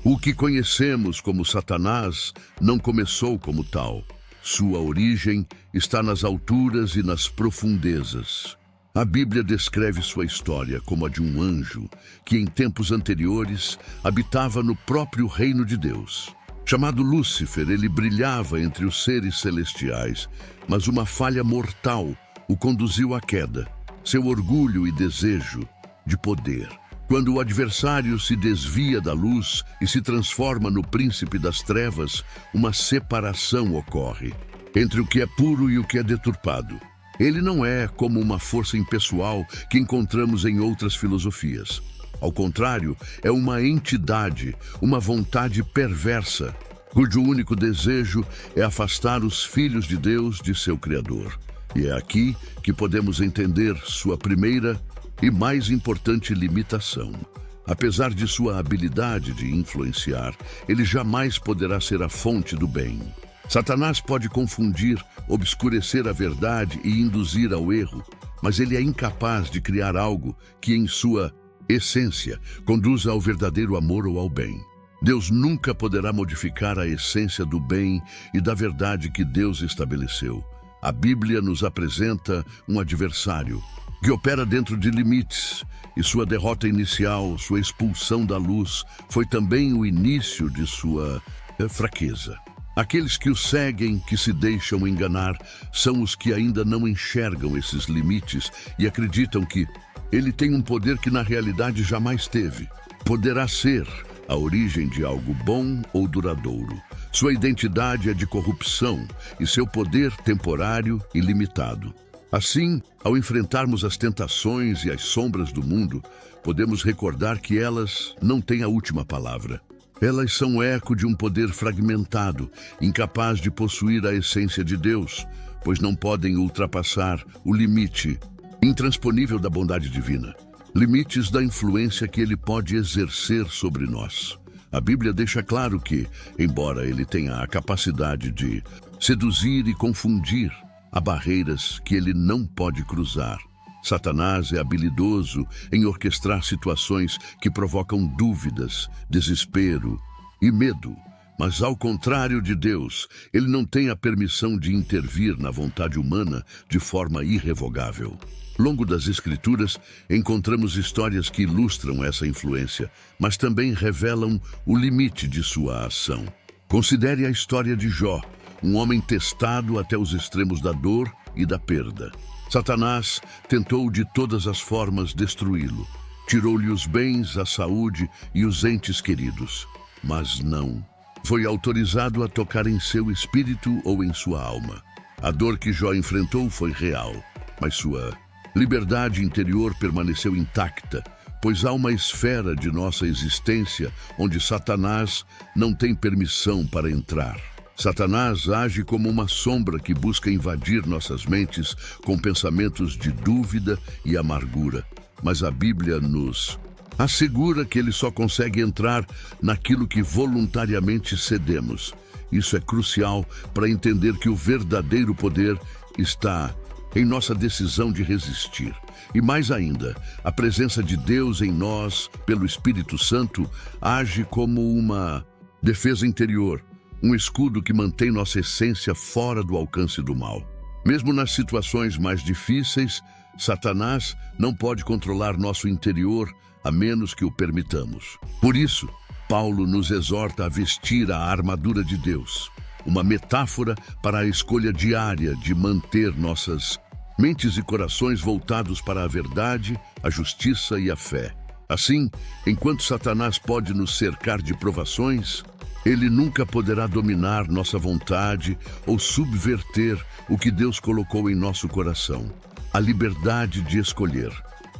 O que conhecemos como Satanás não começou como tal. Sua origem está nas alturas e nas profundezas. A Bíblia descreve sua história como a de um anjo que, em tempos anteriores, habitava no próprio reino de Deus. Chamado Lúcifer, ele brilhava entre os seres celestiais, mas uma falha mortal o conduziu à queda, seu orgulho e desejo de poder. Quando o adversário se desvia da luz e se transforma no príncipe das trevas, uma separação ocorre entre o que é puro e o que é deturpado. Ele não é como uma força impessoal que encontramos em outras filosofias. Ao contrário, é uma entidade, uma vontade perversa, cujo único desejo é afastar os filhos de Deus de seu Criador. E é aqui que podemos entender sua primeira e mais importante limitação. Apesar de sua habilidade de influenciar, ele jamais poderá ser a fonte do bem. Satanás pode confundir, obscurecer a verdade e induzir ao erro, mas ele é incapaz de criar algo que, em sua essência, conduza ao verdadeiro amor ou ao bem. Deus nunca poderá modificar a essência do bem e da verdade que Deus estabeleceu. A Bíblia nos apresenta um adversário que opera dentro de limites, e sua derrota inicial, sua expulsão da luz, foi também o início de sua fraqueza. Aqueles que o seguem, que se deixam enganar, são os que ainda não enxergam esses limites e acreditam que ele tem um poder que na realidade jamais teve. Poderá ser a origem de algo bom ou duradouro. Sua identidade é de corrupção e seu poder temporário e limitado. Assim, ao enfrentarmos as tentações e as sombras do mundo, podemos recordar que elas não têm a última palavra. Elas são eco de um poder fragmentado, incapaz de possuir a essência de Deus, pois não podem ultrapassar o limite intransponível da bondade divina, limites da influência que ele pode exercer sobre nós. A Bíblia deixa claro que, embora ele tenha a capacidade de seduzir e confundir, há barreiras que ele não pode cruzar. Satanás é habilidoso em orquestrar situações que provocam dúvidas, desespero e medo. Mas, ao contrário de Deus, ele não tem a permissão de intervir na vontade humana de forma irrevogável. Ao longo das Escrituras, encontramos histórias que ilustram essa influência, mas também revelam o limite de sua ação. Considere a história de Jó, um homem testado até os extremos da dor e da perda. Satanás tentou de todas as formas destruí-lo. Tirou-lhe os bens, a saúde e os entes queridos. Mas não foi autorizado a tocar em seu espírito ou em sua alma. A dor que Jó enfrentou foi real, mas sua liberdade interior permaneceu intacta, pois há uma esfera de nossa existência onde Satanás não tem permissão para entrar. Satanás age como uma sombra que busca invadir nossas mentes com pensamentos de dúvida e amargura. Mas a Bíblia nos assegura que ele só consegue entrar naquilo que voluntariamente cedemos. Isso é crucial para entender que o verdadeiro poder está em nossa decisão de resistir. E mais ainda, a presença de Deus em nós, pelo Espírito Santo, age como uma defesa interior, um escudo que mantém nossa essência fora do alcance do mal. Mesmo nas situações mais difíceis, Satanás não pode controlar nosso interior a menos que o permitamos. Por isso, Paulo nos exorta a vestir a armadura de Deus, uma metáfora para a escolha diária de manter nossas mentes e corações voltados para a verdade, a justiça e a fé. Assim, enquanto Satanás pode nos cercar de provações, ele nunca poderá dominar nossa vontade ou subverter o que Deus colocou em nosso coração, a liberdade de escolher.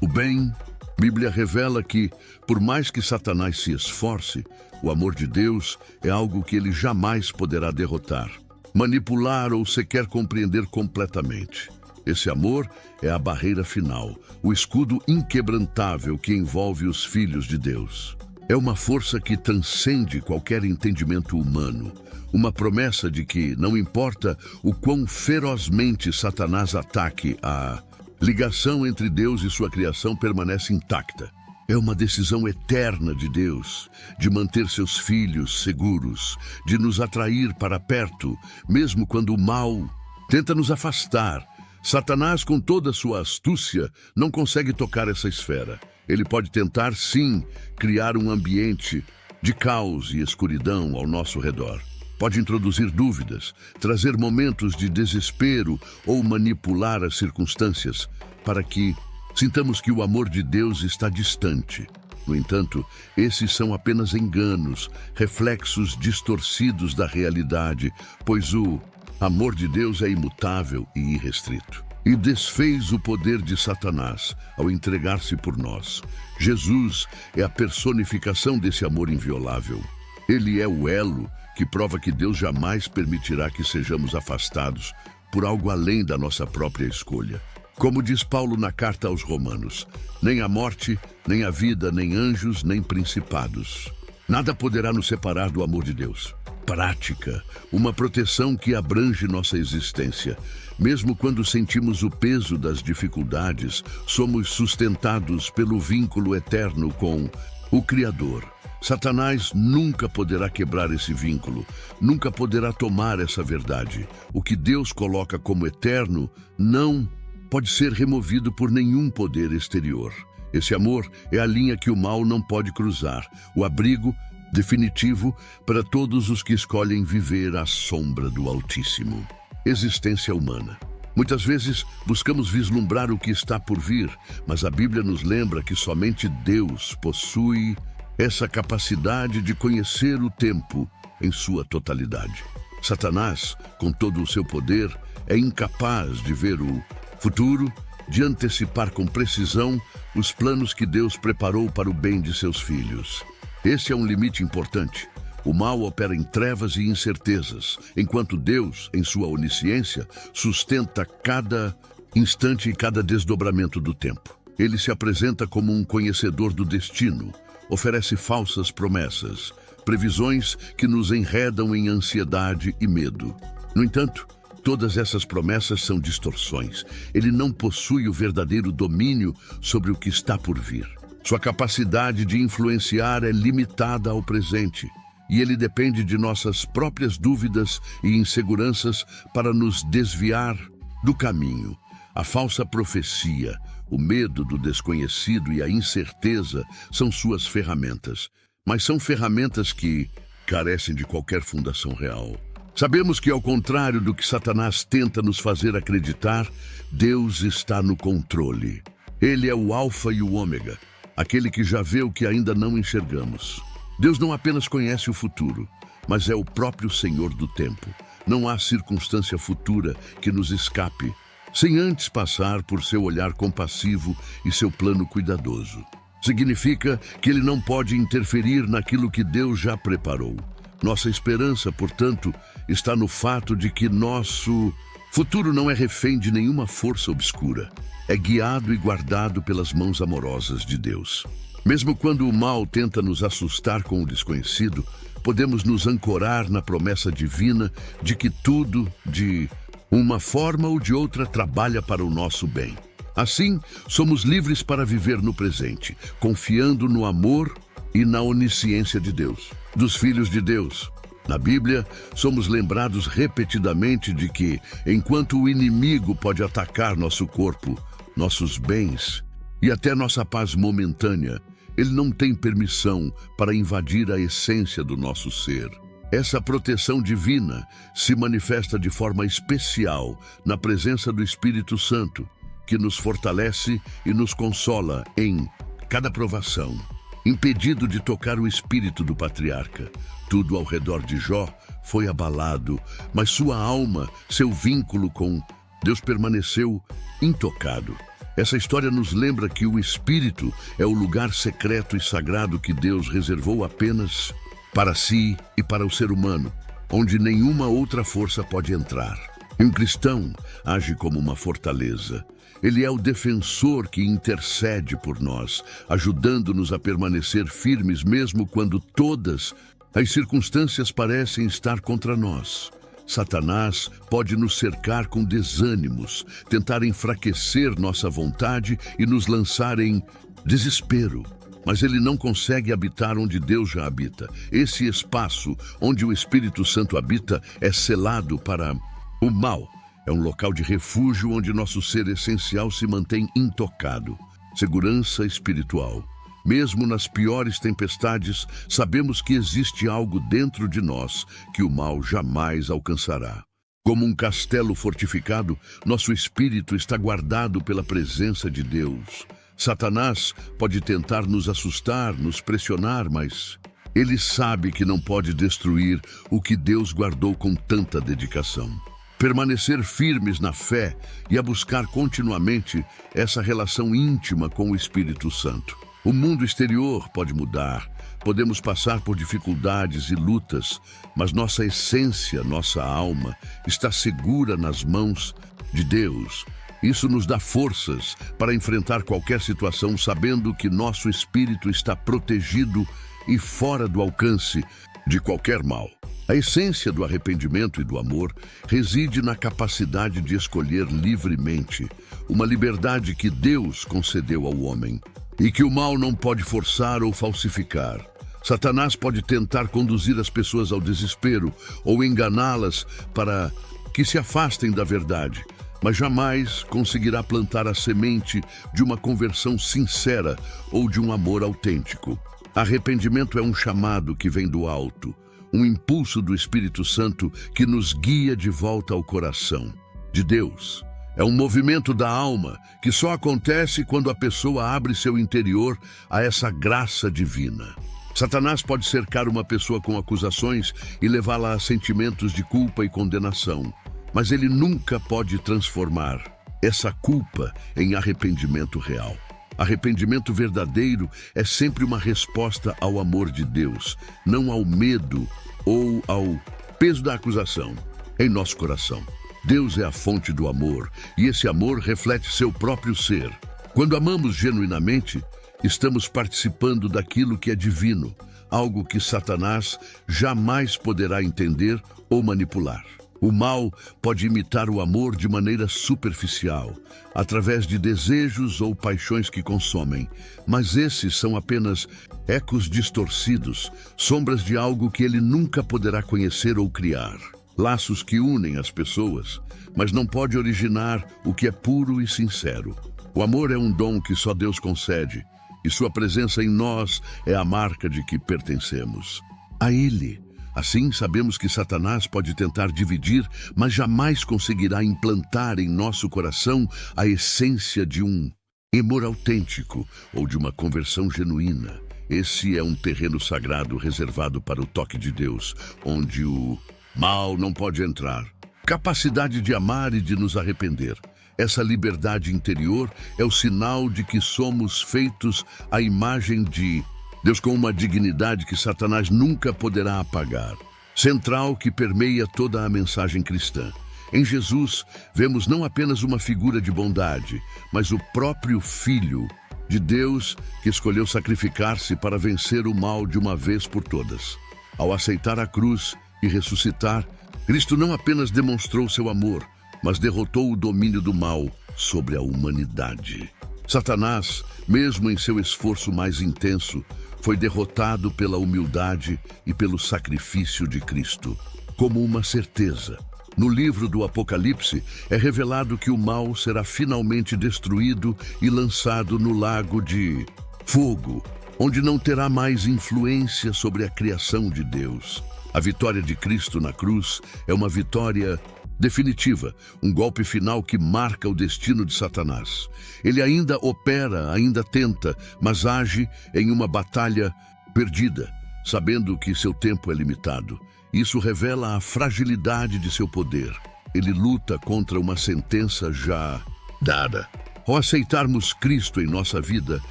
O bem, a Bíblia revela que, por mais que Satanás se esforce, o amor de Deus é algo que ele jamais poderá derrotar, manipular ou sequer compreender completamente. Esse amor é a barreira final, o escudo inquebrantável que envolve os filhos de Deus. É uma força que transcende qualquer entendimento humano, uma promessa de que, não importa o quão ferozmente Satanás ataque, a ligação entre Deus e sua criação permanece intacta. É uma decisão eterna de Deus, de manter seus filhos seguros, de nos atrair para perto, mesmo quando o mal tenta nos afastar. Satanás, com toda a sua astúcia, não consegue tocar essa esfera. Ele pode tentar, sim, criar um ambiente de caos e escuridão ao nosso redor. Pode introduzir dúvidas, trazer momentos de desespero ou manipular as circunstâncias para que sintamos que o amor de Deus está distante. No entanto, esses são apenas enganos, reflexos distorcidos da realidade, pois o amor de Deus é imutável e irrestrito. E desfez o poder de Satanás ao entregar-se por nós. Jesus é a personificação desse amor inviolável. Ele é o elo que prova que Deus jamais permitirá que sejamos afastados por algo além da nossa própria escolha. Como diz Paulo na carta aos Romanos, nem a morte, nem a vida, nem anjos, nem principados. Nada poderá nos separar do amor de Deus. Prática, uma proteção que abrange nossa existência. Mesmo quando sentimos o peso das dificuldades, somos sustentados pelo vínculo eterno com o Criador. Satanás nunca poderá quebrar esse vínculo, nunca poderá tomar essa verdade. O que Deus coloca como eterno não pode ser removido por nenhum poder exterior. Esse amor é a linha que o mal não pode cruzar, o abrigo definitivo para todos os que escolhem viver à sombra do Altíssimo. Existência humana. Muitas vezes buscamos vislumbrar o que está por vir, mas a Bíblia nos lembra que somente Deus possui essa capacidade de conhecer o tempo em sua totalidade. Satanás, com todo o seu poder, é incapaz de ver o futuro, de antecipar com precisão os planos que Deus preparou para o bem de seus filhos. Esse é um limite importante. O mal opera em trevas e incertezas, enquanto Deus, em sua onisciência, sustenta cada instante e cada desdobramento do tempo. Ele se apresenta como um conhecedor do destino, oferece falsas promessas, previsões que nos enredam em ansiedade e medo. No entanto, todas essas promessas são distorções. Ele não possui o verdadeiro domínio sobre o que está por vir. Sua capacidade de influenciar é limitada ao presente, e ele depende de nossas próprias dúvidas e inseguranças para nos desviar do caminho. A falsa profecia, o medo do desconhecido e a incerteza são suas ferramentas, mas são ferramentas que carecem de qualquer fundação real. Sabemos que, ao contrário do que Satanás tenta nos fazer acreditar, Deus está no controle. Ele é o Alfa e o Ômega, aquele que já vê o que ainda não enxergamos. Deus não apenas conhece o futuro, mas é o próprio Senhor do tempo. Não há circunstância futura que nos escape, sem antes passar por seu olhar compassivo e seu plano cuidadoso. Significa que ele não pode interferir naquilo que Deus já preparou. Nossa esperança, portanto, está no fato de que nosso futuro não é refém de nenhuma força obscura. É guiado e guardado pelas mãos amorosas de Deus. Mesmo quando o mal tenta nos assustar com o desconhecido, podemos nos ancorar na promessa divina de que tudo, de uma forma ou de outra, trabalha para o nosso bem. Assim, somos livres para viver no presente, confiando no amor e na onisciência de Deus, dos filhos de Deus. Na Bíblia, somos lembrados repetidamente de que, enquanto o inimigo pode atacar nosso corpo, nossos bens e até nossa paz momentânea, ele não tem permissão para invadir a essência do nosso ser. Essa proteção divina se manifesta de forma especial na presença do Espírito Santo, que nos fortalece e nos consola em cada provação. Impedido de tocar o espírito do patriarca, tudo ao redor de Jó foi abalado, mas sua alma, seu vínculo com Deus permaneceu intocado. Essa história nos lembra que o Espírito é o lugar secreto e sagrado que Deus reservou apenas para si e para o ser humano, onde nenhuma outra força pode entrar. Um cristão age como uma fortaleza. Ele é o defensor que intercede por nós, ajudando-nos a permanecer firmes mesmo quando todas as circunstâncias parecem estar contra nós. Satanás pode nos cercar com desânimos, tentar enfraquecer nossa vontade e nos lançar em desespero. mas ele não consegue habitar onde Deus já habita. Esse espaço onde o Espírito Santo habita é selado para o mal. É um local de refúgio onde nosso ser essencial se mantém intocado. Segurança espiritual. Mesmo nas piores tempestades, sabemos que existe algo dentro de nós que o mal jamais alcançará. Como um castelo fortificado, nosso espírito está guardado pela presença de Deus. Satanás pode tentar nos assustar, nos pressionar, mas ele sabe que não pode destruir o que Deus guardou com tanta dedicação. Permanecer firmes na fé e a buscar continuamente essa relação íntima com o Espírito Santo. O mundo exterior pode mudar, podemos passar por dificuldades e lutas, mas nossa essência, nossa alma, está segura nas mãos de Deus. Isso nos dá forças para enfrentar qualquer situação, sabendo que nosso espírito está protegido e fora do alcance de qualquer mal. A essência do arrependimento e do amor reside na capacidade de escolher livremente, uma liberdade que Deus concedeu ao homem e que o mal não pode forçar ou falsificar. Satanás pode tentar conduzir as pessoas ao desespero ou enganá-las para que se afastem da verdade, mas jamais conseguirá plantar a semente de uma conversão sincera ou de um amor autêntico. Arrependimento é um chamado que vem do alto, um impulso do Espírito Santo que nos guia de volta ao coração de Deus. É um movimento da alma que só acontece quando a pessoa abre seu interior a essa graça divina. Satanás pode cercar uma pessoa com acusações e levá-la a sentimentos de culpa e condenação, mas ele nunca pode transformar essa culpa em arrependimento real. Arrependimento verdadeiro é sempre uma resposta ao amor de Deus, não ao medo ou ao peso da acusação em nosso coração. Deus é a fonte do amor e esse amor reflete seu próprio ser. Quando amamos genuinamente, estamos participando daquilo que é divino, algo que Satanás jamais poderá entender ou manipular. O mal pode imitar o amor de maneira superficial, através de desejos ou paixões que consomem, mas esses são apenas ecos distorcidos, sombras de algo que ele nunca poderá conhecer ou criar. Laços que unem as pessoas, mas não pode originar o que é puro e sincero. O amor é um dom que só Deus concede, e sua presença em nós é a marca de que pertencemos a Ele. Assim, sabemos que Satanás pode tentar dividir, mas jamais conseguirá implantar em nosso coração a essência de um amor autêntico ou de uma conversão genuína. Esse é um terreno sagrado reservado para o toque de Deus, onde o mal não pode entrar. Capacidade de amar e de nos arrepender. Essa liberdade interior é o sinal de que somos feitos à imagem de Deus, com uma dignidade que Satanás nunca poderá apagar. Central que permeia toda a mensagem cristã. Em Jesus, vemos não apenas uma figura de bondade, mas o próprio Filho de Deus que escolheu sacrificar-se para vencer o mal de uma vez por todas. Ao aceitar a cruz e ressuscitar, Cristo não apenas demonstrou seu amor, mas derrotou o domínio do mal sobre a humanidade. Satanás, mesmo em seu esforço mais intenso, foi derrotado pela humildade e pelo sacrifício de Cristo, como uma certeza. No livro do Apocalipse, é revelado que o mal será finalmente destruído e lançado no lago de fogo, onde não terá mais influência sobre a criação de Deus. A vitória de Cristo na cruz é uma vitória definitiva, um golpe final que marca o destino de Satanás. Ele ainda opera, ainda tenta, mas age em uma batalha perdida, sabendo que seu tempo é limitado. Isso revela a fragilidade de seu poder. Ele luta contra uma sentença já dada. Ao aceitarmos Cristo em nossa vida,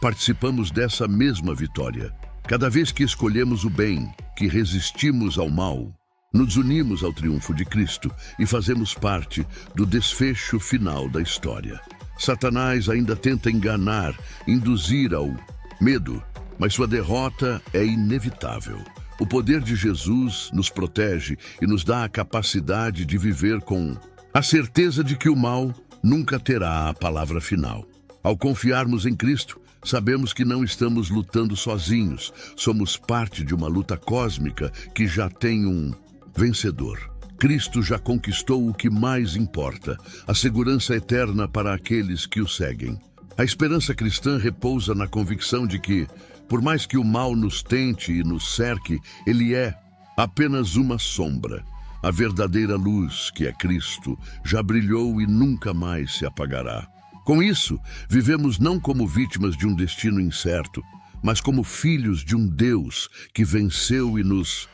participamos dessa mesma vitória. Cada vez que escolhemos o bem, que resistimos ao mal, nos unimos ao triunfo de Cristo e fazemos parte do desfecho final da história. Satanás ainda tenta enganar, induzir ao medo, mas sua derrota é inevitável. O poder de Jesus nos protege e nos dá a capacidade de viver com a certeza de que o mal nunca terá a palavra final. Ao confiarmos em Cristo, Sabemos que não estamos lutando sozinhos. Somos parte de uma luta cósmica que já tem um vencedor. Cristo já conquistou o que mais importa, a segurança eterna para aqueles que o seguem. A esperança cristã repousa na convicção de que, por mais que o mal nos tente e nos cerque, ele é apenas uma sombra. A verdadeira luz, que é Cristo, já brilhou e nunca mais se apagará. Com isso, vivemos não como vítimas de um destino incerto, mas como filhos de um Deus que venceu e nos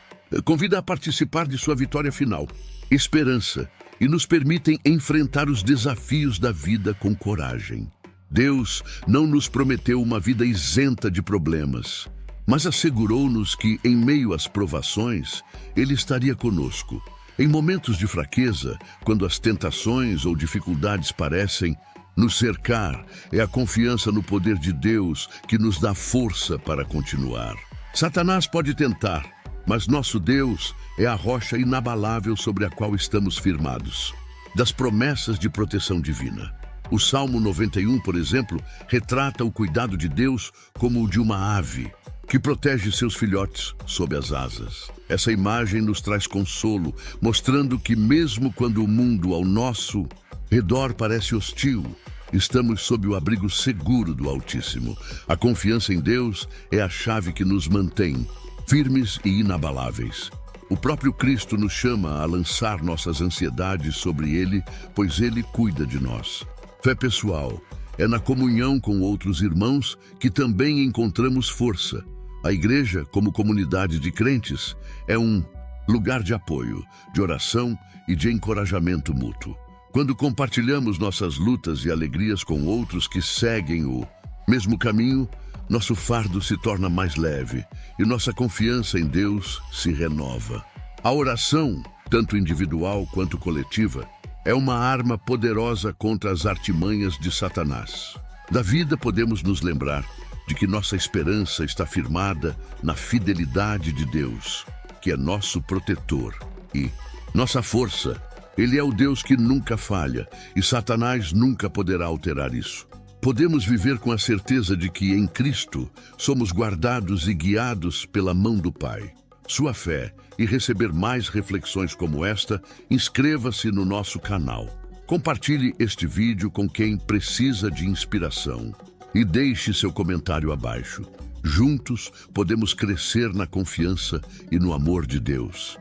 convida a participar de sua vitória final, esperança, e nos permitem enfrentar os desafios da vida com coragem. Deus não nos prometeu uma vida isenta de problemas, mas assegurou-nos que, em meio às provações, Ele estaria conosco. Em momentos de fraqueza, quando as tentações ou dificuldades parecem nos cercar, é a confiança no poder de Deus que nos dá força para continuar. Satanás pode tentar, mas nosso Deus é a rocha inabalável sobre a qual estamos firmados, das promessas de proteção divina. O Salmo 91, por exemplo, retrata o cuidado de Deus como o de uma ave que protege seus filhotes sob as asas. Essa imagem nos traz consolo, mostrando que mesmo quando o mundo ao nosso redor parece hostil, estamos sob o abrigo seguro do Altíssimo. A confiança em Deus é a chave que nos mantém firmes e inabaláveis. O próprio Cristo nos chama a lançar nossas ansiedades sobre Ele, pois Ele cuida de nós. Fé pessoal é na comunhão com outros irmãos que também encontramos força. A igreja, como comunidade de crentes, é um lugar de apoio, de oração e de encorajamento mútuo. Quando compartilhamos nossas lutas e alegrias com outros que seguem o mesmo caminho, nosso fardo se torna mais leve e nossa confiança em Deus se renova. A oração, tanto individual quanto coletiva, é uma arma poderosa contra as artimanhas de Satanás. Da vida podemos nos lembrar de que nossa esperança está firmada na fidelidade de Deus, que é nosso protetor e nossa força. Ele é o Deus que nunca falha e Satanás nunca poderá alterar isso. Podemos viver com a certeza de que em Cristo somos guardados e guiados pela mão do Pai. Sua fé e receber mais reflexões como esta, inscreva-se no nosso canal. Compartilhe este vídeo com quem precisa de inspiração e deixe seu comentário abaixo. Juntos podemos crescer na confiança e no amor de Deus.